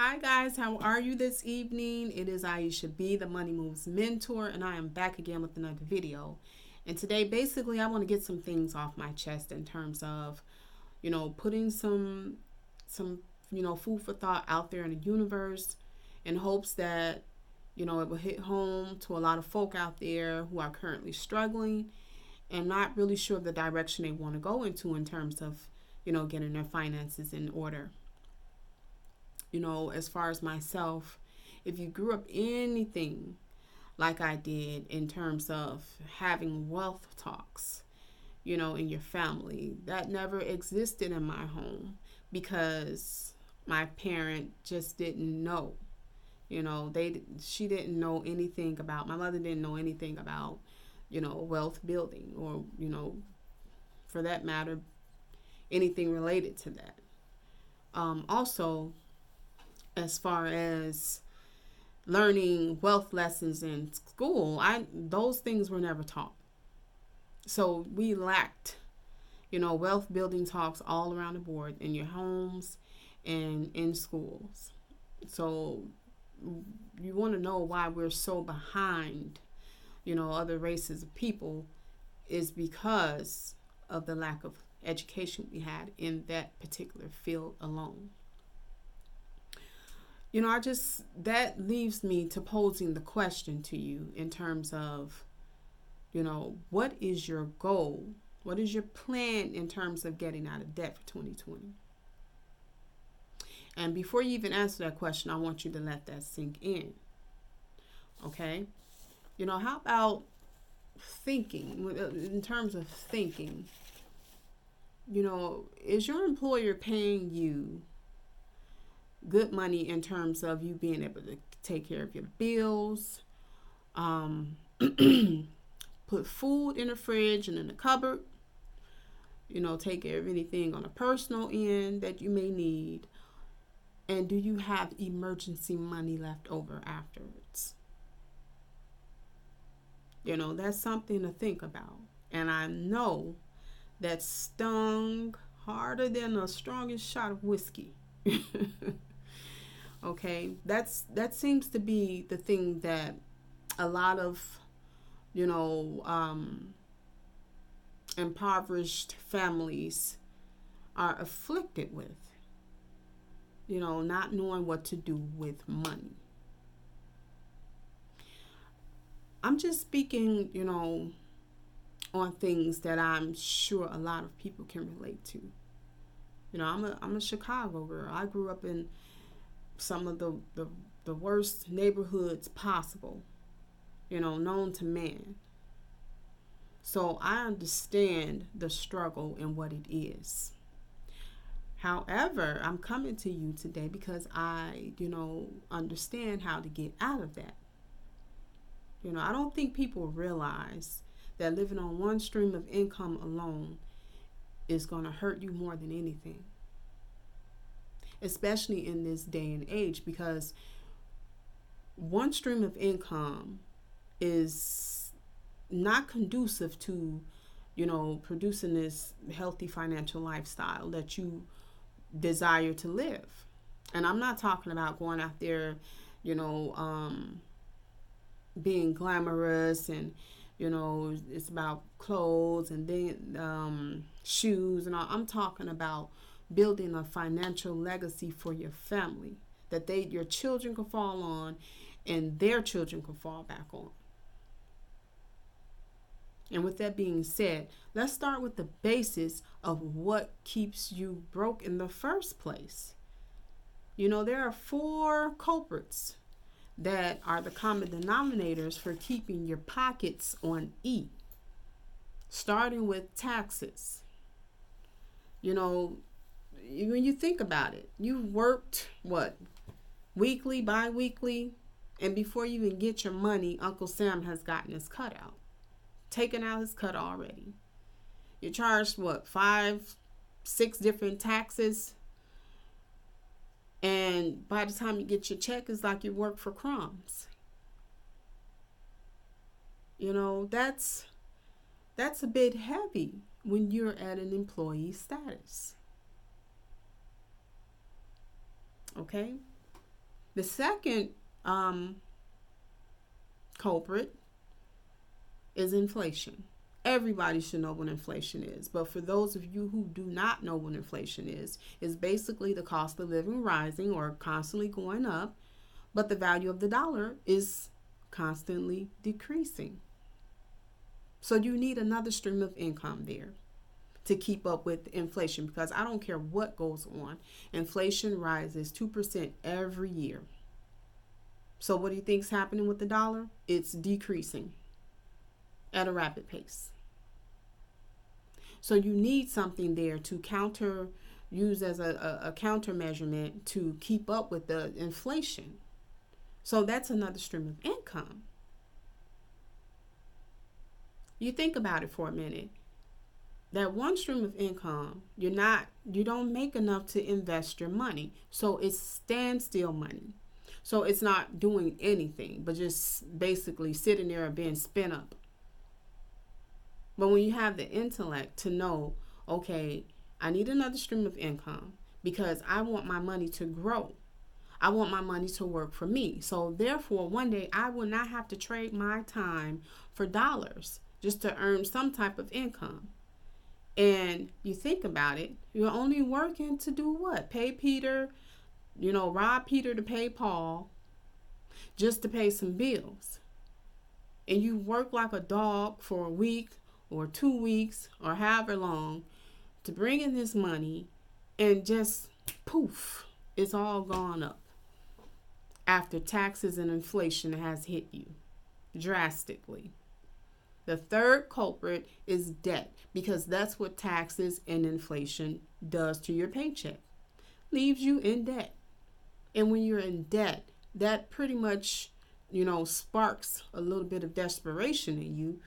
Hi guys, how are you this evening? It is Aisha B, the Money Moves mentor, and I am back again with another video. And today, basically, I want to get some things off my chest in terms of, putting some food for thought out there in the universe in hopes that, it will hit home to a lot of folk out there who are currently struggling and not really sure of the direction they want to go into in terms of, getting their finances in order. As far as myself, if you grew up anything like I did in terms of having wealth talks, in your family, that never existed in my home because my parent just didn't know. She didn't know anything about, my mother didn't know anything about, wealth building or, for that matter, anything related to that. Also, as far as learning wealth lessons in school, those things were never taught. So we lacked, wealth building talks all around the board in your homes and in schools. So you want to know why we're so behind, other races of people is because of the lack of education we had in that particular field alone. That leaves me to posing the question to you in terms of, what is your goal? What is your plan in terms of getting out of debt for 2020? And before you even answer that question, I want you to let that sink in. Okay? How about thinking, in terms of thinking, is your employer paying you good money in terms of you being able to take care of your bills, put food in the fridge and in the cupboard, take care of anything on a personal end that you may need, and do you have emergency money left over afterwards? That's something to think about. And I know that stung harder than the strongest shot of whiskey. Okay, that seems to be the thing that a lot of impoverished families are afflicted with, not knowing what to do with money. I'm just speaking, on things that I'm sure a lot of people can relate to. I'm a Chicago girl. I grew up in some of the worst neighborhoods possible, known to man. So I understand the struggle and what it is. However, I'm coming to you today because I, understand how to get out of that. I don't think people realize that living on one stream of income alone is going to hurt you more than anything, especially in this day and age, because one stream of income is not conducive to, producing this healthy financial lifestyle that you desire to live. And I'm not talking about going out there, being glamorous and, it's about clothes and then shoes and all. I'm talking about building a financial legacy for your family that your children can fall on and their children can fall back on. And with that being said, let's start with the basis of what keeps you broke in the first place. There are 4 culprits that are the common denominators for keeping your pockets on E. Starting with taxes. When you think about it, you've worked, weekly, bi-weekly, and before you even get your money, Uncle Sam has gotten his cut out. Taken out his cut already. You're charged, 5, 6 different taxes. And by the time you get your check, it's like you work for crumbs. That's a bit heavy when you're at an employee status. Okay? The second um, culprit is inflation. Everybody should know what inflation is, but for those of you who do not know what inflation is basically the cost of living rising or constantly going up, but the value of the dollar is constantly decreasing. So you need another stream of income there to keep up with inflation, because I don't care what goes on, inflation rises 2% every year. So what do you think is happening with the dollar? It's decreasing at a rapid pace. So you need something there to use as a counter measurement to keep up with the inflation. So that's another stream of income. You think about it for a minute. That one stream of income, you don't make enough to invest your money. So it's standstill money. So it's not doing anything, but just basically sitting there and being spent up. But when you have the intellect to know, okay, I need another stream of income because I want my money to grow. I want my money to work for me. So therefore, one day I will not have to trade my time for dollars just to earn some type of income. And you think about it, you're only working to do what? Pay Peter, rob Peter to pay Paul, just to pay some bills. And you work like a dog for a week or 2 weeks or however long to bring in this money, and just poof, it's all gone up after taxes and inflation has hit you drastically. The third culprit is debt, because that's what taxes and inflation does to your paycheck. Leaves you in debt. And when you're in debt, that pretty much, sparks a little bit of desperation in you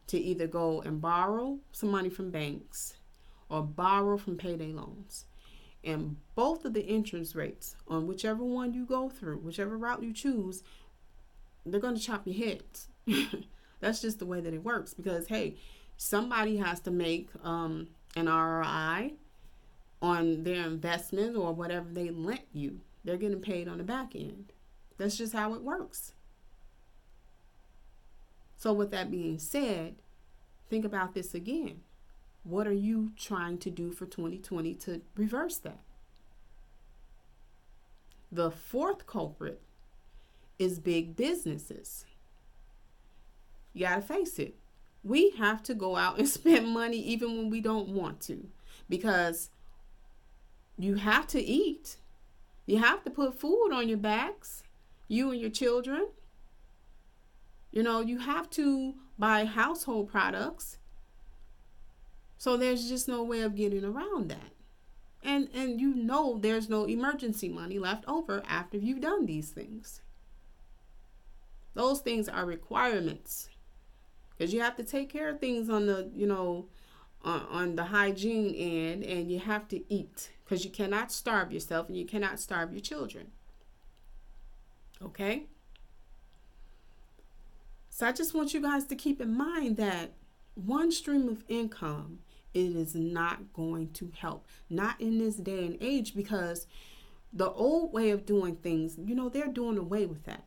to either go and borrow some money from banks or borrow from payday loans. And both of the interest rates on whichever one you go through, whichever route you choose, they're going to chop your heads. That's just the way that it works, because, hey, somebody has to make an ROI on their investment or whatever they lent you. They're getting paid on the back end. That's just how it works. So with that being said, think about this again. What are you trying to do for 2020 to reverse that? The fourth culprit is big businesses. You got to face it. We have to go out and spend money even when we don't want to, because you have to eat. You have to put food on your backs, you and your children. You have to buy household products. So there's just no way of getting around that. And there's no emergency money left over after you've done these things. Those things are requirements, because you have to take care of things on the, on the hygiene end, and you have to eat, because you cannot starve yourself and you cannot starve your children. Okay? So I just want you guys to keep in mind that one stream of income, it is not going to help. Not in this day and age, because the old way of doing things, they're doing away with that.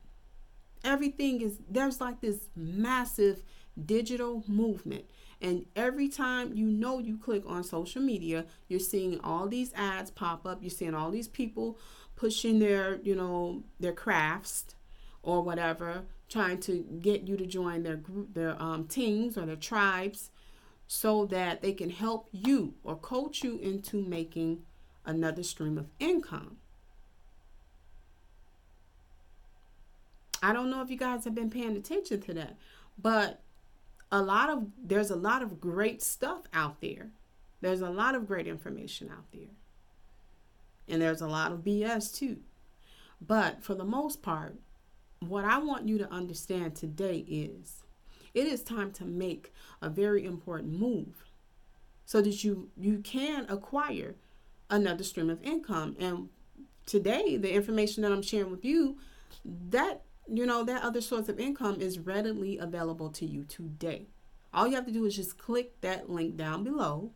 There's like this massive digital movement. And every time you click on social media, you're seeing all these ads pop up. You're seeing all these people pushing their crafts or whatever, trying to get you to join their group, their teams or their tribes, so that they can help you or coach you into making another stream of income. I don't know if you guys have been paying attention to that, but there's a lot of great stuff out there. There's a lot of great information out there. And there's a lot of BS too. But for the most part, what I want you to understand today is it is time to make a very important move so that you can acquire another stream of income. And today, the information that I'm sharing with you, that other source of income is readily available to you today. All you have to do is just click that link down below,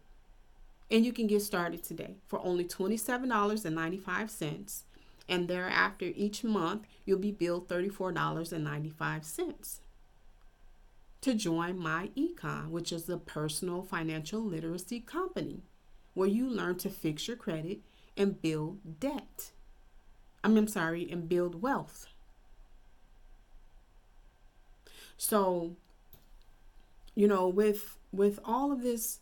and you can get started today for only $27.95. And thereafter, each month, you'll be billed $34.95 to join my econ, which is a personal financial literacy company where you learn to fix your credit and build debt. And build wealth. So, with all of this,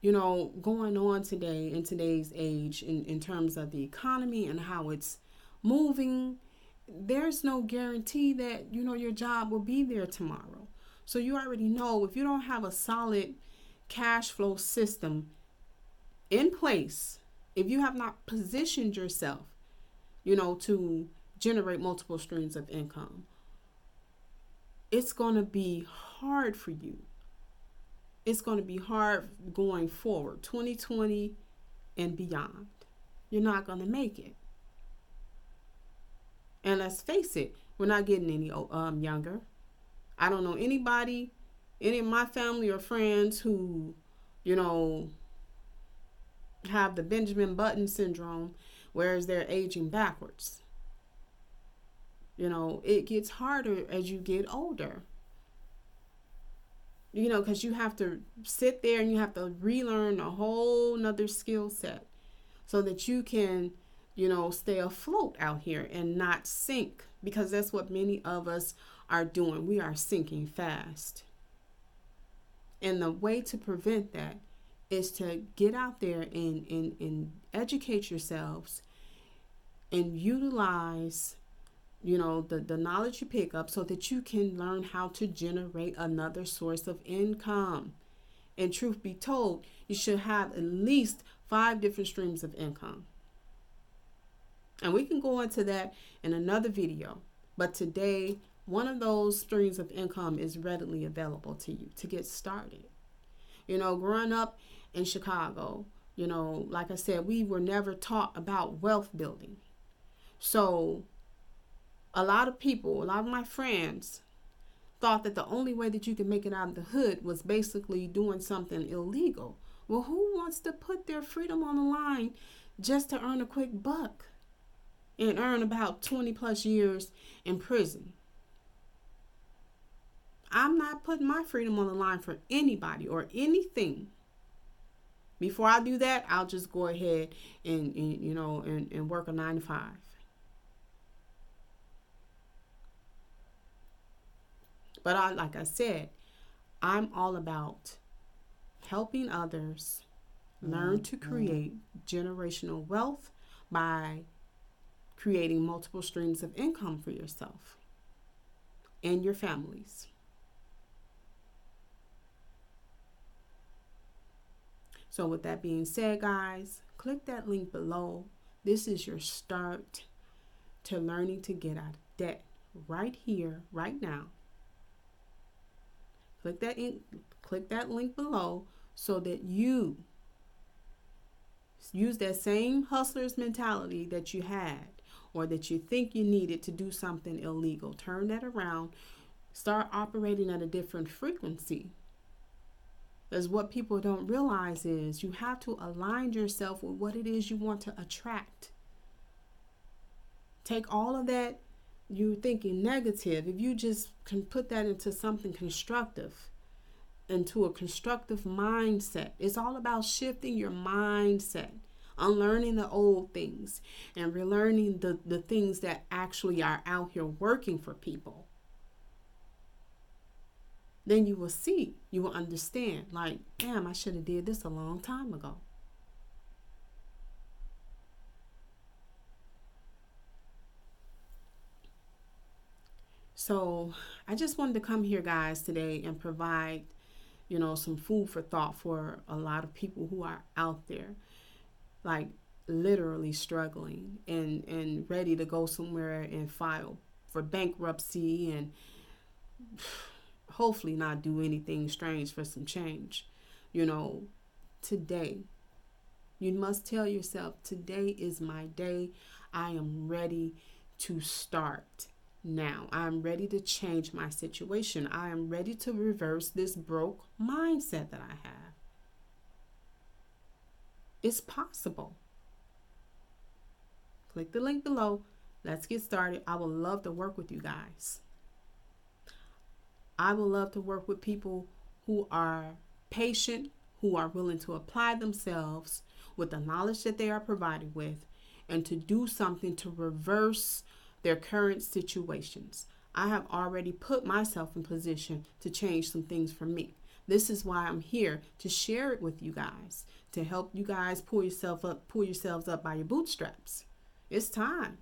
going on today in today's age in terms of the economy and how it's moving, there's no guarantee that, your job will be there tomorrow. So you already know, if you don't have a solid cash flow system in place, if you have not positioned yourself, to generate multiple streams of income, it's going to be hard for you. It's going to be hard going forward, 2020 and beyond. You're not going to make it. And let's face it, we're not getting any younger. I don't know anybody, any of my family or friends who, have the Benjamin Button syndrome, whereas they're aging backwards. It gets harder as you get older. Because you have to sit there and you have to relearn a whole nother skill set so that you can, stay afloat out here and not sink, because that's what many of us are doing. We are sinking fast. And the way to prevent that is to get out there and educate yourselves and utilize the knowledge you pick up so that you can learn how to generate another source of income. And truth be told, you should have at least 5 different streams of income. And we can go into that in another video. But today, one of those streams of income is readily available to you to get started. Growing up in Chicago, like I said, we were never taught about wealth building. So a lot of my friends thought that the only way that you can make it out of the hood was basically doing something illegal. Well, who wants to put their freedom on the line just to earn a quick buck and earn about 20 plus years in prison? I'm not putting my freedom on the line for anybody or anything. Before I do that, I'll just go ahead and work a 9 to 5. But like I said, I'm all about helping others learn to create generational wealth by creating multiple streams of income for yourself and your families. So with that being said, guys, click that link below. This is your start to learning to get out of debt right here, right now. Click that link below so that you use that same hustler's mentality that you had or that you think you needed to do something illegal. Turn that around. Start operating at a different frequency. Because what people don't realize is you have to align yourself with what it is you want to attract. Take all of that you thinking negative, if you just can put that into something constructive, into a constructive mindset. It's all about shifting your mindset, unlearning the old things and relearning the things that actually are out here working for people. Then you will see, you will understand, like, damn, I should have did this a long time ago. So I just wanted to come here, guys, today and provide, some food for thought for a lot of people who are out there, like literally struggling and ready to go somewhere and file for bankruptcy and hopefully not do anything strange for some change. Today, you must tell yourself, today is my day. I am ready to start now. I'm ready to change my situation. I am ready to reverse this broke mindset that I have. It's possible. Click the link below. Let's get started. I would love to work with you guys. I would love to work with people who are patient, who are willing to apply themselves with the knowledge that they are provided with, and to do something to reverse their current situations. I have already put myself in position to change some things for me. This is why I'm here, to share it with you guys, to help you guys pull yourselves up by your bootstraps. It's time.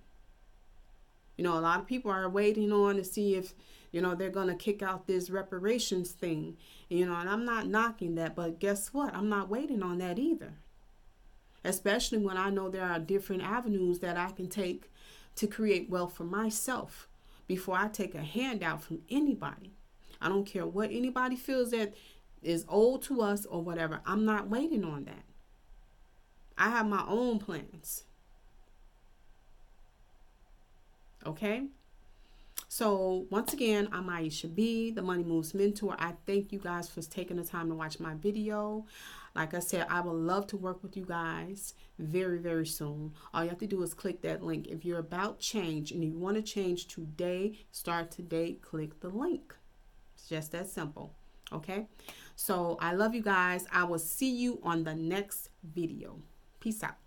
A lot of people are waiting on to see if, they're going to kick out this reparations thing. And I'm not knocking that, but guess what? I'm not waiting on that either. Especially when I know there are different avenues that I can take to create wealth for myself before I take a handout from anybody. I don't care what anybody feels that is old to us or whatever. I'm not waiting on that. I have my own plans. Okay? So once again, I'm Aisha B, the Money Moves Mentor. I thank you guys for taking the time to watch my video. Like I said, I would love to work with you guys very, very soon. All you have to do is click that link. If you're about change and you want to change today, start today, click the link. It's just that simple. Okay? So I love you guys. I will see you on the next video. Peace out.